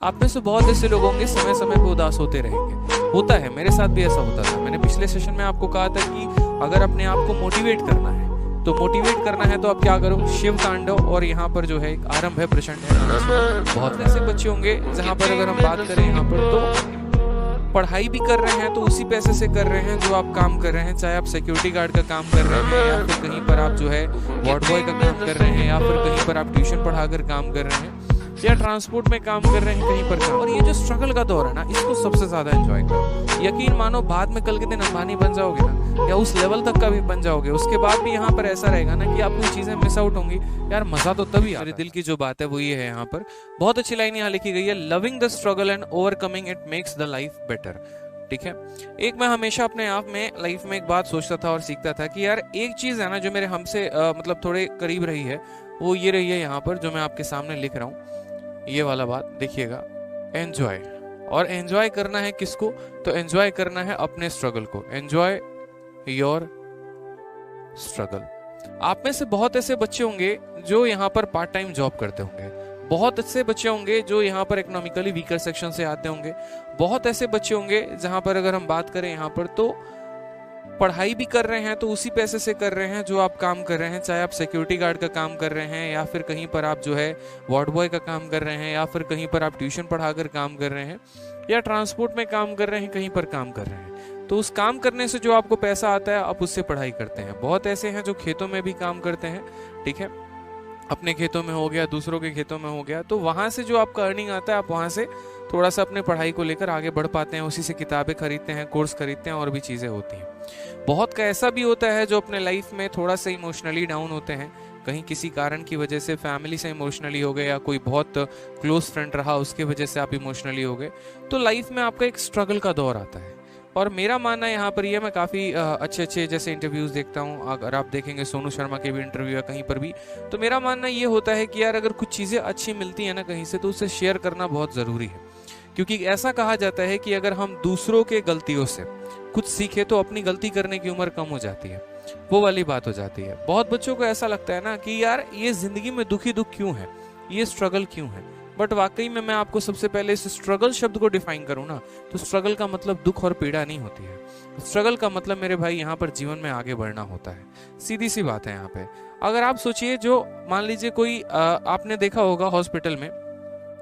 आप में से बहुत ऐसे लोग होंगे समय समय पे उदास होते रहेंगे। होता है, मेरे साथ भी ऐसा होता था। मैंने पिछले सेशन में आपको कहा था कि अगर अपने आप को मोटिवेट करना है तो मोटिवेट करना है तो आप क्या करो, शिव तांडव और यहाँ पर जो है एक आरंभ है, प्रचंड है। बहुत ऐसे बच्चे होंगे जहाँ पर अगर हम बात करें यहाँ पर तो पढ़ाई भी कर रहे हैं तो उसी पैसे से कर रहे हैं जो आप काम कर रहे हैं, चाहे आप सिक्योरिटी गार्ड का काम कर रहे हैं या फिर कहीं पर आप जो है वार्ड बॉय का काम कर रहे हैं या फिर कहीं पर आप ट्यूशन पढ़ाकर काम कर रहे हैं या ट्रांसपोर्ट में काम कर रहे हैं कहीं पर काम। और ये जो स्ट्रगल का दौर है ना, इसको सबसे ज्यादा एंजॉय करो। यकीन मानो बाद में कल के दिन अंबानी बन जाओगे ना, या उस लेवल तक का भी बन जाओगे, उसके बाद भी यहाँ पर ऐसा रहेगा ना कि आपको चीजें मिस आउट होंगी। यार मजा तो तभी मेरे दिल की जो बात है वो ये है, यहाँ पर बहुत अच्छी लाइन यहाँ लिखी गई है, loving the struggle and overcoming it makes the life better. ठीक है, एक मैं हमेशा अपने आप में लाइफ में एक बात सोचता था और सीखता था कि यार एक चीज है ना जो मेरे हमसे मतलब थोड़े करीब रही है, वो ये रही है यहाँ पर जो मैं आपके सामने लिख रहा हूँ। ये वाला बात देखिएगा, एंजॉय। और एंजॉय करना है किसको, तो एंजॉय करना है अपने स्ट्रगल को। Enjoy your struggle. आप में से बहुत ऐसे बच्चे होंगे जो यहाँ पर पार्ट टाइम जॉब करते होंगे, बहुत ऐसे बच्चे होंगे जो यहाँ पर इकोनॉमिकली वीकर सेक्शन से आते होंगे, बहुत ऐसे बच्चे होंगे जहां पर अगर हम बात करें यहाँ पर तो पढ़ाई भी कर रहे हैं तो उसी पैसे से कर रहे हैं जो आप काम कर रहे हैं, चाहे आप सिक्योरिटी गार्ड का काम कर रहे हैं या फिर कहीं पर आप जो है वार्ड बॉय का काम कर रहे हैं या फिर कहीं पर आप ट्यूशन पढ़ाकर काम कर रहे हैं या ट्रांसपोर्ट में काम कर रहे हैं, कहीं पर काम कर रहे हैं। तो उस काम करने से जो आपको पैसा आता है आप उससे पढ़ाई करते हैं। बहुत ऐसे हैं जो खेतों में भी काम करते हैं, ठीक है, अपने खेतों में हो गया, दूसरों के खेतों में हो गया, तो वहां से जो आपका अर्निंग आता है आप वहां से थोड़ा सा अपने पढ़ाई को लेकर आगे बढ़ पाते हैं, उसी से किताबें खरीदते हैं, कोर्स खरीदते हैं और भी चीजें होती हैं। बहुत का ऐसा भी होता है जो अपने लाइफ में थोड़ा सा इमोशनली डाउन होते हैं, कहीं किसी कारण की वजह से फैमिली से इमोशनली हो गए या कोई बहुत क्लोज फ्रेंड रहा उसकी वजह से आप इमोशनली हो गए, तो लाइफ में आपका एक स्ट्रगल का दौर आता है। और मेरा मानना यहाँ पर यह, मैं काफ़ी अच्छे जैसे इंटरव्यूज़ देखता हूँ, अगर आप देखेंगे सोनू शर्मा के भी इंटरव्यू है कहीं पर भी, तो मेरा मानना ये होता है कि यार अगर कुछ चीज़ें अच्छी मिलती है ना कहीं से तो उसे शेयर करना बहुत ज़रूरी है। क्योंकि ऐसा कहा जाता है कि अगर हम दूसरों के गलतियों से कुछ सीखे तो अपनी गलती करने की उम्र कम हो जाती है, वो वाली बात हो जाती है। बहुत बच्चों को ऐसा लगता है ना कि यार ये जिंदगी में दुख ही दुख क्यों है, ये स्ट्रगल क्यों है, बट वाकई में मैं आपको सबसे पहले इस स्ट्रगल शब्द को डिफाइन करूं ना, तो स्ट्रगल का मतलब दुख और पीड़ा नहीं होती है। स्ट्रगल का मतलब मेरे भाई यहाँ पर जीवन में आगे बढ़ना होता है, सीधी सी बात है। यहाँ पे अगर आप सोचिए, जो मान लीजिए कोई आपने देखा होगा हॉस्पिटल में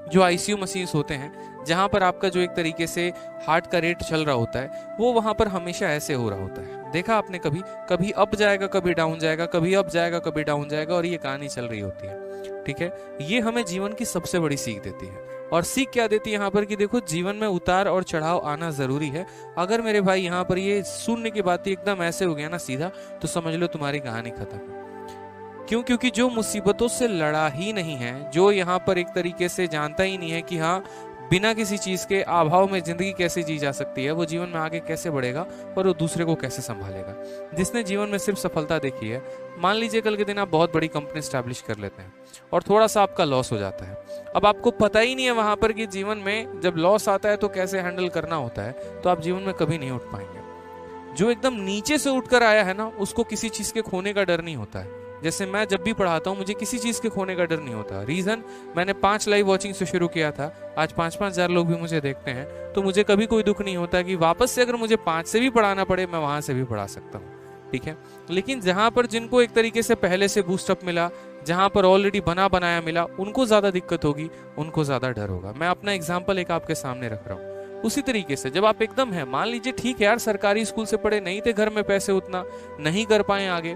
जो आईसीयू मशीन्स होते हैं, जहां पर आपका जो एक तरीके से हार्ट का रेट चल रहा होता है, वो वहां पर हमेशा ऐसे हो रहा होता है। देखा आपने कभी, कभी अप जाएगा कभी डाउन जाएगा, कभी अप जाएगा कभी डाउन जाएगा, और ये कहानी चल रही होती है। ठीक है, ये हमें जीवन की सबसे बड़ी सीख देती है। और सीख क्या देती है यहाँ पर कि देखो, जीवन में उतार और चढ़ाव आना जरूरी है। अगर मेरे भाई यहाँ पर ये सुनने की बात एकदम ऐसे हो गया ना सीधा, तो समझ लो तुम्हारी कहानी खत्म है। क्यों? क्योंकि जो मुसीबतों से लड़ा ही नहीं है, जो यहाँ पर एक तरीके से जानता ही नहीं है कि हाँ बिना किसी चीज के अभाव में जिंदगी कैसे जी जा सकती है, वो जीवन में आगे कैसे बढ़ेगा और वो दूसरे को कैसे संभालेगा। जिसने जीवन में सिर्फ सफलता देखी है, मान लीजिए कल के दिन आप बहुत बड़ी कंपनी स्टैब्लिश कर लेते हैं और थोड़ा सा आपका लॉस हो जाता है, अब आपको पता ही नहीं है वहां पर कि जीवन में जब लॉस आता है तो कैसे हैंडल करना होता है, तो आप जीवन में कभी नहीं उठ पाएंगे। जो एकदम नीचे से उठकर आया है ना, उसको किसी चीज के खोने का डर नहीं होता है। जैसे मैं जब भी पढ़ाता हूँ मुझे किसी चीज के खोने का डर नहीं होता। रीजन, मैंने 5 लाइव वॉचिंग से शुरू किया था, आज 5-5 हजार लोग भी मुझे देखते हैं, तो मुझे कभी कोई दुख नहीं होता कि वापस से अगर मुझे 5 से भी पढ़ाना पड़े मैं वहां से भी पढ़ा सकता हूँ। ठीक है, लेकिन जहां पर जिनको एक तरीके से पहले से बूस्टअप मिला, जहां पर ऑलरेडी बना बनाया मिला, उनको ज्यादा दिक्कत होगी, उनको ज्यादा डर होगा। मैं अपना एग्जाम्पल एक आपके सामने रख रहा हूँ। उसी तरीके से जब आप एकदम है, मान लीजिए ठीक है यार सरकारी स्कूल से पढ़े नहीं थे, घर में पैसे उतना नहीं कर पाए आगे,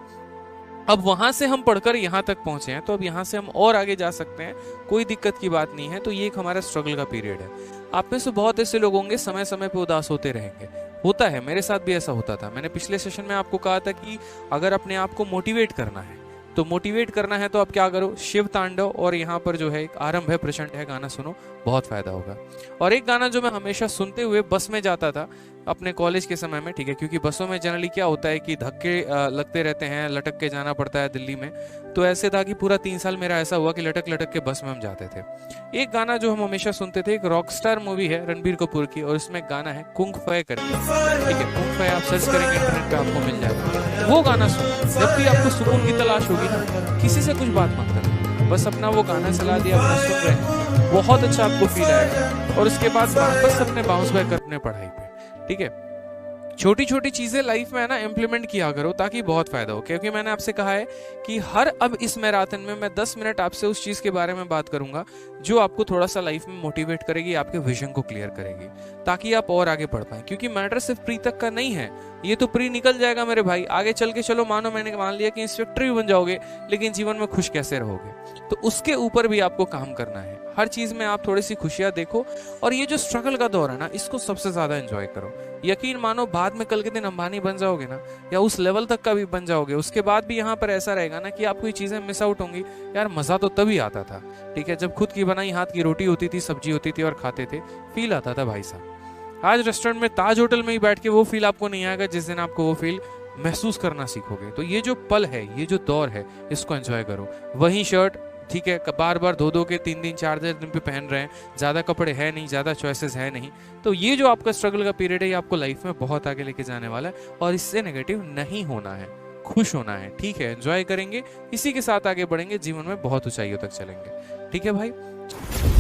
अब वहां से हम पढ़कर यहाँ तक पहुंचे हैं, तो अब यहाँ से हम और आगे जा सकते हैं, कोई दिक्कत की बात नहीं है। तो ये एक हमारा स्ट्रगल का पीरियड है। आप में से बहुत ऐसे लोग होंगे समय समय पे उदास होते रहेंगे, होता है, मेरे साथ भी ऐसा होता था। मैंने पिछले सेशन में आपको कहा था कि अगर अपने आप को मोटिवेट करना है तो मोटिवेट करना है तो आप क्या करो, शिव तांडव और यहाँ पर जो है एक आरंभ है, प्रचंड है, गाना सुनो, बहुत फायदा होगा। और एक गाना जो मैं हमेशा सुनते हुए बस में जाता था अपने कॉलेज के समय में, ठीक है, क्योंकि बसों में जनरली क्या होता है कि धक्के लगते रहते हैं, लटक के जाना पड़ता है दिल्ली में, तो ऐसे था कि पूरा 3 साल मेरा ऐसा हुआ कि लटक लटक के बस में हम जाते थे। एक गाना जो हम हमेशा सुनते थे, एक रॉकस्टार मूवी है रणबीर कपूर की, और इसमें गाना है कुंग फय करके, ठीक है, कुंग फय आप सर्च करेंगे इंटरनेट पे आपको मिल जाएगा। वो गाना सुनो, जब भी आपको सुकून की तलाश होगी ना, किसी से कुछ बात मत करना, बस अपना वो गाना चला दिया, अपना सुन रहे हैं, बहुत अच्छा आपको फील आएगा, और उसके बाद वापस अपने बाउंस बैक करने पढ़ाई पे। ठीक है, छोटी छोटी चीजें लाइफ में है ना इम्प्लीमेंट किया करो ताकि बहुत फायदा हो, क्योंकि मैंने आपसे कहा है कि हर अब इस मैराथन में मैं 10 मिनट आपसे उस चीज के बारे में बात करूंगा जो आपको थोड़ा सा लाइफ में मोटिवेट करेगी, आपके विजन को क्लियर करेगी, ताकि आप और आगे बढ़ पाए। क्योंकि मैटर सिर्फ प्री तक का नहीं है, ये तो प्री निकल जाएगा मेरे भाई, आगे चल के चलो मानो मैंने मान लिया कि इंस्ट्रक्टर भी बन जाओगे, लेकिन जीवन में खुश कैसे रहोगे, तो उसके ऊपर भी आपको काम करना है। हर चीज में आप थोड़ी सी खुशियां देखो, और ये जो स्ट्रगल का दौर है ना, इसको सबसे ज्यादा एंजॉय करो। यकीन मानो बाद में कल के दिन अंबानी बन जाओगे ना, या उस लेवल तक का भी बन जाओगे, उसके बाद भी यहाँ पर ऐसा रहेगा ना कि आपको ये चीजें मिस आउट होंगी। यार मजा तो तभी आता था, ठीक है, जब खुद की बनाई हाथ की रोटी होती थी, सब्जी होती थी और खाते थे, फील आता था भाई साहब। आज रेस्टोरेंट में, ताज होटल में ही बैठ के वो फील आपको नहीं आएगा जिस दिन आपको वो फील महसूस करना सीखोगे। तो ये जो पल है, ये जो दौर है, इसको एंजॉय करो। वही शर्ट, ठीक है, बार बार धो धो के 3 दिन 4 दिन पे पहन रहे हैं, ज़्यादा कपड़े है नहीं, ज़्यादा चॉइसेस है नहीं, तो ये जो आपका स्ट्रगल का पीरियड है, ये आपको लाइफ में बहुत आगे लेके जाने वाला है, और इससे नेगेटिव नहीं होना है, खुश होना है। ठीक है, एंजॉय करेंगे, इसी के साथ आगे बढ़ेंगे, जीवन में बहुत ऊंचाइयों तक चलेंगे। ठीक है भाई।